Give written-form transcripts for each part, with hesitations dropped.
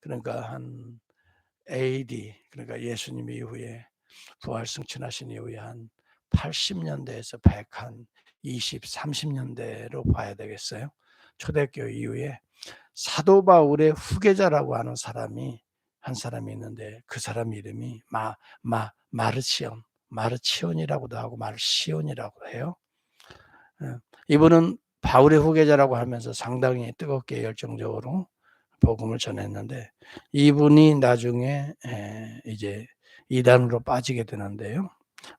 그러니까 한 AD, 그러니까 예수님 이후에 부활 승천하신 이후에 한 80년대에서 120, 30년대로 봐야 되겠어요. 초대교회 이후에 사도 바울의 후계자라고 하는 사람이 한 사람이 있는데 그 사람 이름이 마르치온이라고도 하고 마르시온이라고 해요. 이분은 바울의 후계자라고 하면서 상당히 뜨겁게 열정적으로 복음을 전했는데 이분이 나중에 이제 이단으로 빠지게 되는데요.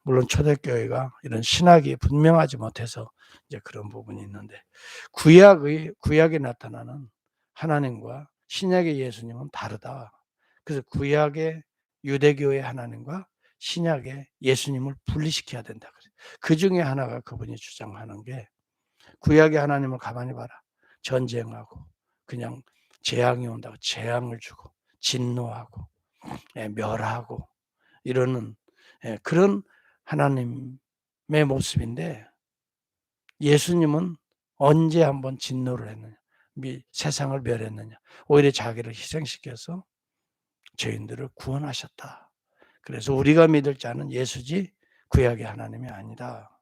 물론 초대교회가 이런 신학이 분명하지 못해서 이제 그런 부분이 있는데 구약에 나타나는 하나님과 신약의 예수님은 다르다. 그래서 구약의 유대교의 하나님과 신약의 예수님을 분리시켜야 된다. 그 중에 하나가 그분이 주장하는 게 구약의 하나님을 가만히 봐라. 전쟁하고 그냥 재앙이 온다고 재앙을 주고 진노하고 멸하고 이러는 그런 하나님의 모습인데 예수님은 언제 한번 진노를 했느냐. 세상을 멸했느냐. 오히려 자기를 희생시켜서 죄인들을 구원하셨다. 그래서 우리가 믿을 자는 예수지 구약의 하나님이 아니다.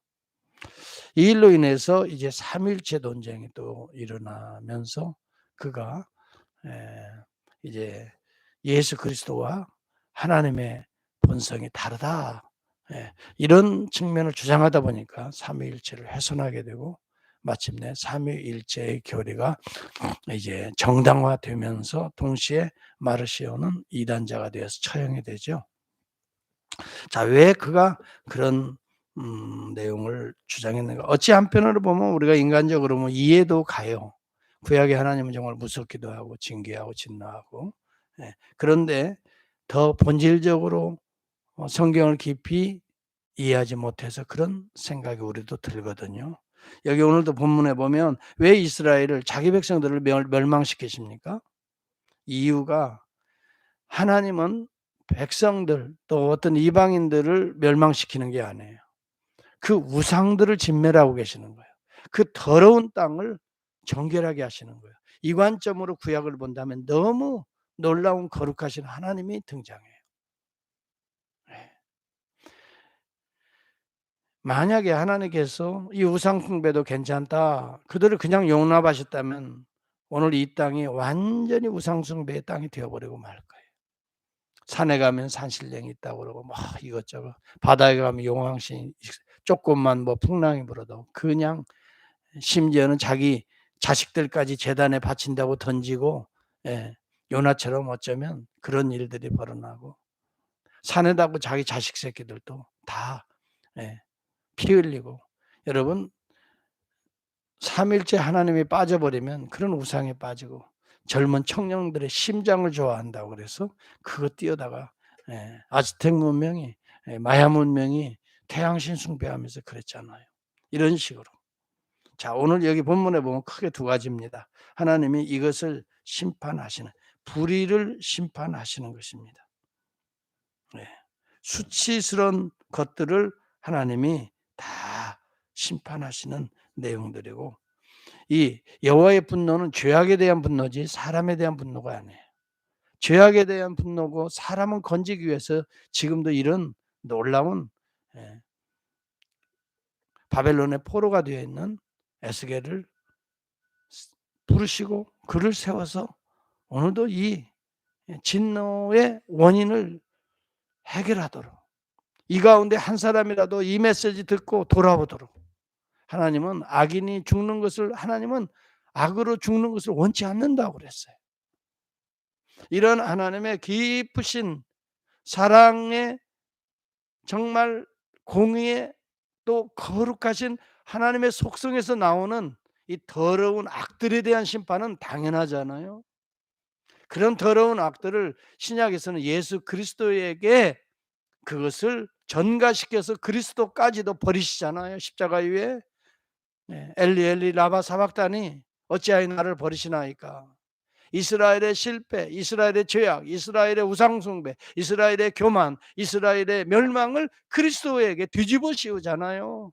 이 일로 인해서 이제 삼일체 논쟁이 또 일어나면서 그가 이제 예수 그리스도와 하나님의 본성이 다르다. 이런 측면을 주장하다 보니까 삼위일체를 훼손하게 되고 마침내 삼위일체의 교리가 이제 정당화되면서 동시에 마르시오는 이단자가 되어서 처형이 되죠. 자, 왜 그가 그런 내용을 주장했는가? 어찌 한편으로 보면 우리가 인간적으로 뭐 이해도 가요. 구약의 하나님은 정말 무섭기도 하고 징계하고 진노하고. 그런데 더 본질적으로 성경을 깊이 이해하지 못해서 그런 생각이 우리도 들거든요. 여기 오늘도 본문에 보면 왜 이스라엘을 자기 백성들을 멸망시키십니까? 이유가 하나님은 백성들 또 어떤 이방인들을 멸망시키는 게 아니에요. 그 우상들을 진멸하고 계시는 거예요. 그 더러운 땅을 정결하게 하시는 거예요. 이 관점으로 구약을 본다면 너무 놀라운 거룩하신 하나님이 등장해요. 네. 만약에 하나님께서 이 우상 숭배도 괜찮다. 그들을 그냥 용납하셨다면 오늘 이 땅이 완전히 우상 숭배의 땅이 되어버리고 말 거예요. 산에 가면 산신령이 있다고 그러고 뭐 이것저것 바다에 가면 용왕신 조금만 뭐 풍랑이 불어도 그냥 심지어는 자기 자식들까지 재단에 바친다고 던지고 요나처럼 어쩌면 그런 일들이 벌어나고 산에다가 자기 자식 새끼들도 다 피 흘리고 여러분 삼일째 하나님이 빠져버리면 그런 우상에 빠지고 젊은 청년들의 심장을 좋아한다고 그래서 그거 뛰어다가 아즈텍 문명이 마야 문명이 태양신 숭배하면서 그랬잖아요. 이런 식으로. 자, 오늘 여기 본문에 보면 크게 두 가지입니다. 하나님이 이것을 심판하시는 불의를 심판하시는 것입니다. 수치스러운 것들을 하나님이 다 심판하시는 내용들이고 이 여호와의 분노는 죄악에 대한 분노지 사람에 대한 분노가 아니에요. 죄악에 대한 분노고 사람은 건지기 위해서 지금도 이런 놀라운 바벨론의 포로가 되어 있는 에스겔을 부르시고 그를 세워서 오늘도 이 진노의 원인을 해결하도록 이 가운데 한 사람이라도 이 메시지 듣고 돌아오도록 하나님은 악인이 죽는 것을 하나님은 악으로 죽는 것을 원치 않는다고 그랬어요. 이런 하나님의 깊으신 사랑의 정말 공의의 또 거룩하신 하나님의 속성에서 나오는 이 더러운 악들에 대한 심판은 당연하잖아요. 그런 더러운 악들을 신약에서는 예수 그리스도에게 그것을 전가시켜서 그리스도까지도 버리시잖아요. 십자가 위에 엘리 엘리 라마 사박다니 어찌하여 나를 버리시나이까. 이스라엘의 실패, 이스라엘의 죄악, 이스라엘의 우상숭배, 이스라엘의 교만, 이스라엘의 멸망을 그리스도에게 뒤집어 씌우잖아요.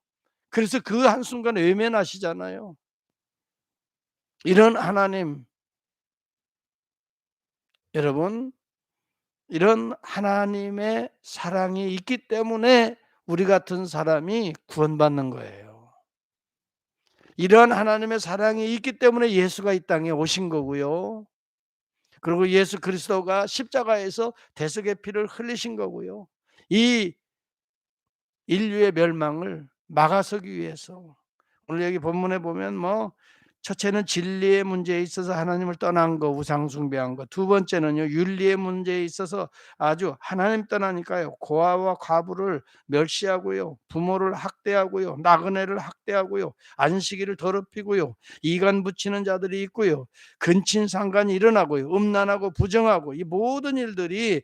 그래서 그 한순간 외면하시잖아요. 이런 하나님 여러분, 이런 하나님의 사랑이 있기 때문에 우리 같은 사람이 구원받는 거예요. 이런 하나님의 사랑이 있기 때문에 예수가 이 땅에 오신 거고요. 그리고 예수 그리스도가 십자가에서 대속의 피를 흘리신 거고요. 이 인류의 멸망을 막아서기 위해서, 오늘 여기 본문에 보면 첫째는 진리의 문제에 있어서 하나님을 떠난 거, 우상 숭배한 거. 두 번째는요, 윤리의 문제에 있어서 아주 하나님 떠나니까요, 고아와 과부를 멸시하고요, 부모를 학대하고요, 나그네를 학대하고요, 안식일을 더럽히고요, 이간 붙이는 자들이 있고요, 근친상간이 일어나고요, 음란하고 부정하고, 이 모든 일들이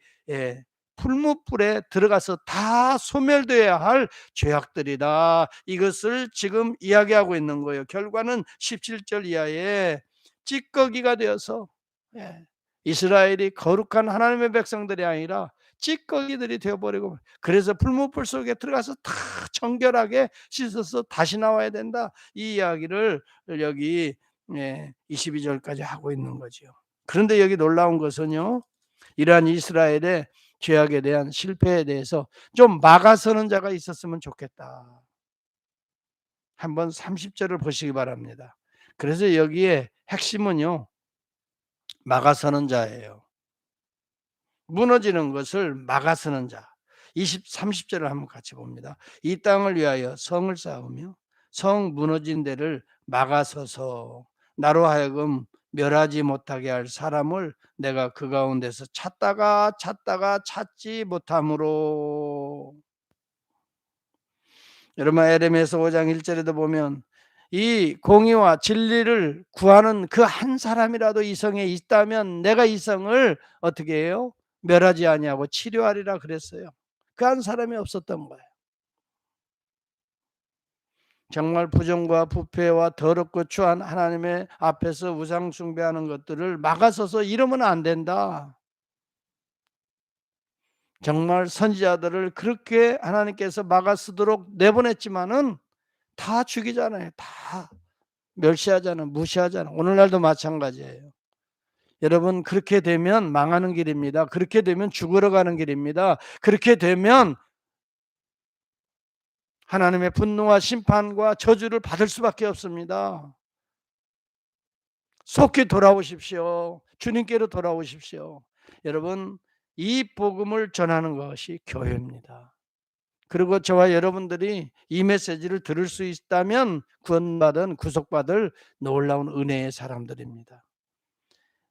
풀무불에 들어가서 다 소멸되어야 할 죄악들이다. 이것을 지금 이야기하고 있는 거예요. 결과는 17절 이하에 찌꺼기가 되어서, 이스라엘이 거룩한 하나님의 백성들이 아니라 찌꺼기들이 되어버리고, 그래서 풀무불 속에 들어가서 다 정결하게 씻어서 다시 나와야 된다. 이 이야기를 여기 22절까지 하고 있는 거죠. 그런데 여기 놀라운 것은요, 이러한 이스라엘의 죄악에 대한 실패에 대해서 좀 막아서는 자가 있었으면 좋겠다. 한번 30절을 보시기 바랍니다. 그래서 여기에 핵심은요, 막아서는 자예요. 무너지는 것을 막아서는 자. 30절을 한번 같이 봅니다. 이 땅을 위하여 성을 쌓으며 성 무너진 데를 막아서서 나로 하여금 멸하지 못하게 할 사람을 내가 그 가운데서 찾다가 찾지 못함으로. 여러분, 에레미야서 5장 1절에도 보면 이 공의와 진리를 구하는 그 한 사람이라도 이 성에 있다면 내가 이 성을 어떻게 해요? 멸하지 아니하고 치료하리라 그랬어요. 그 한 사람이 없었던 거예요. 정말 부정과 부패와 더럽고 추한 하나님의 앞에서 우상 숭배하는 것들을 막아서서 이러면 안 된다. 정말 선지자들을 그렇게 하나님께서 막아서도록 내보냈지만은 다 죽이잖아요. 다 멸시하잖아요. 무시하잖아요. 오늘날도 마찬가지예요. 여러분, 그렇게 되면 망하는 길입니다. 그렇게 되면 죽으러 가는 길입니다. 그렇게 되면 하나님의 분노와 심판과 저주를 받을 수밖에 없습니다. 속히 돌아오십시오. 주님께로 돌아오십시오. 여러분, 이 복음을 전하는 것이 교회입니다. 그리고 저와 여러분들이 이 메시지를 들을 수 있다면 구원받은, 구속받을 놀라운 은혜의 사람들입니다.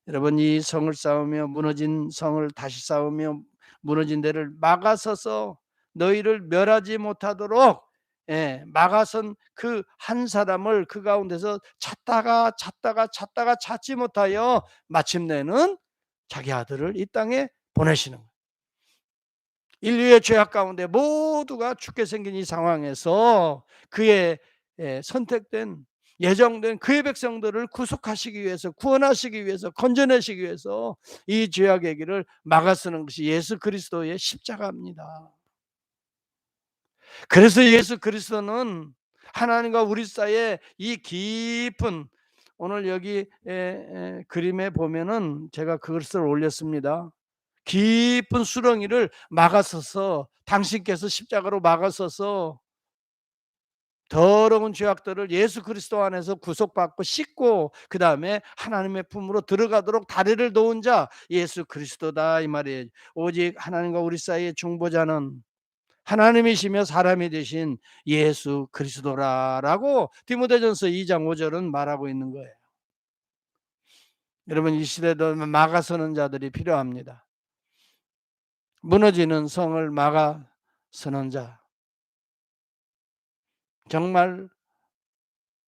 여러분, 이 성을 쌓으며 무너진 성을 다시 쌓으며 무너진 데를 막아서서 너희를 멸하지 못하도록 막아선 그 한 사람을 그 가운데서 찾다가 찾지 못하여 마침내는 자기 아들을 이 땅에 보내시는 거예요. 인류의 죄악 가운데 모두가 죽게 생긴 이 상황에서 그의 선택된, 예정된 그의 백성들을 구속하시기 위해서, 구원하시기 위해서, 건져내시기 위해서 이 죄악의 길을 막아서는 것이 예수 그리스도의 십자가입니다. 그래서 예수 그리스도는 하나님과 우리 사이에 이 깊은, 오늘 여기 그림에 보면은 제가 그것을 올렸습니다. 깊은 수렁이를 막아서서, 당신께서 십자가로 막아서서 더러운 죄악들을 예수 그리스도 안에서 구속받고 씻고 그 다음에 하나님의 품으로 들어가도록 다리를 놓은 자 예수 그리스도다, 이 말이에요. 오직 하나님과 우리 사이의 중보자는 하나님이시며 사람이 되신 예수 그리스도라라고 디모데전서 2장 5절은 말하고 있는 거예요. 여러분, 이 시대도 막아서는 자들이 필요합니다. 무너지는 성을 막아서는 자, 정말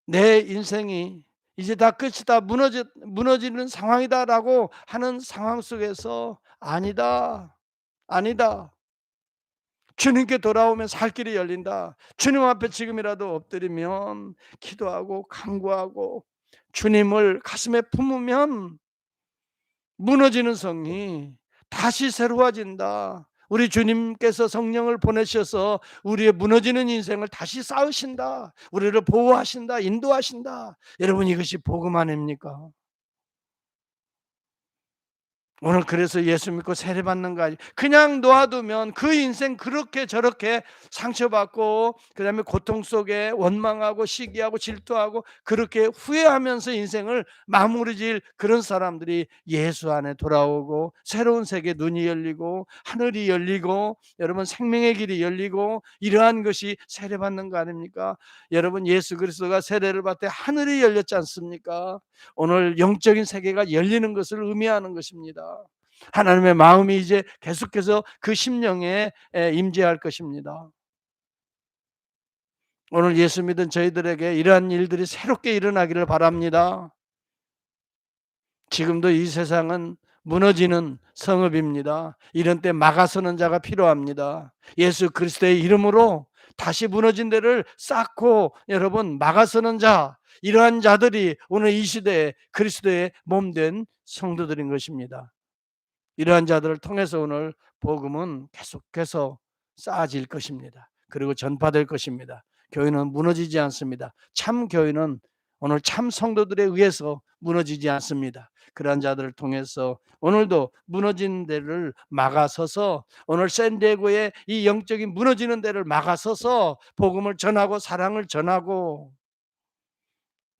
내 인생이 이제 다 끝이다, 무너지는 상황이다라고 하는 상황 속에서 아니다, 주님께 돌아오면 살 길이 열린다, 주님 앞에 지금이라도 엎드리면 기도하고 간구하고 주님을 가슴에 품으면 무너지는 성이 다시 새로워진다. 우리 주님께서 성령을 보내셔서 우리의 무너지는 인생을 다시 쌓으신다. 우리를 보호하신다, 인도하신다. 여러분, 이것이 복음 아닙니까? 오늘 그래서 예수 믿고 세례받는 거 아니 그냥 놓아두면 그 인생 그렇게 저렇게 상처받고 그다음에 고통 속에 원망하고 시기하고 질투하고 그렇게 후회하면서 인생을 마무리 지을 그런 사람들이 예수 안에 돌아오고 새로운 세계 눈이 열리고 하늘이 열리고 여러분 생명의 길이 열리고 이러한 것이 세례받는 거 아닙니까? 여러분 예수 그리스도가 세례를 받을 때 하늘이 열렸지 않습니까? 오늘 영적인 세계가 열리는 것을 의미하는 것입니다. 하나님의 마음이 이제 계속해서 그 심령에 임재할 것입니다. 오늘 예수 믿은 저희들에게 이러한 일들이 새롭게 일어나기를 바랍니다. 지금도 이 세상은 무너지는 성읍입니다. 이런 때 막아서는 자가 필요합니다. 예수 그리스도의 이름으로 다시 무너진 데를 쌓고 여러분 막아서는 자, 이러한 자들이 오늘 이 시대에 그리스도의 몸된 성도들인 것입니다. 이러한 자들을 통해서 오늘 복음은 계속해서 쌓아질 것입니다. 그리고 전파될 것입니다. 교회는 무너지지 않습니다. 참 교회는 오늘 참 성도들에 의해서 무너지지 않습니다. 그러한 자들을 통해서 오늘도 무너진 데를 막아서서 오늘 샌디에고의 이 영적인 무너지는 데를 막아서서 복음을 전하고 사랑을 전하고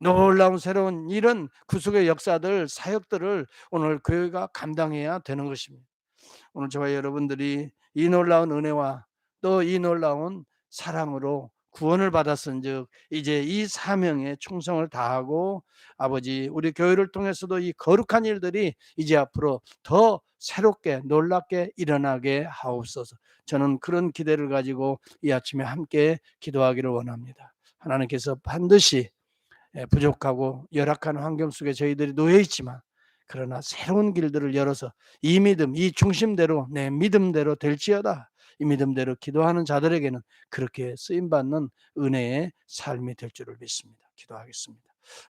놀라운 새로운 이런 구속의 역사들 사역들을 오늘 교회가 감당해야 되는 것입니다. 오늘 저와 여러분들이 이 놀라운 은혜와 또 이 놀라운 사랑으로 구원을 받았은즉 이제 이 사명에 충성을 다하고 아버지 우리 교회를 통해서도 이 거룩한 일들이 이제 앞으로 더 새롭게 놀랍게 일어나게 하옵소서. 저는 그런 기대를 가지고 이 아침에 함께 기도하기를 원합니다. 하나님께서 반드시 부족하고 열악한 환경 속에 저희들이 놓여 있지만 그러나 새로운 길들을 열어서 이 믿음, 이 중심대로 내 믿음대로 될지어다. 이 믿음대로 기도하는 자들에게는 그렇게 쓰임 받는 은혜의 삶이 될 줄을 믿습니다. 기도하겠습니다.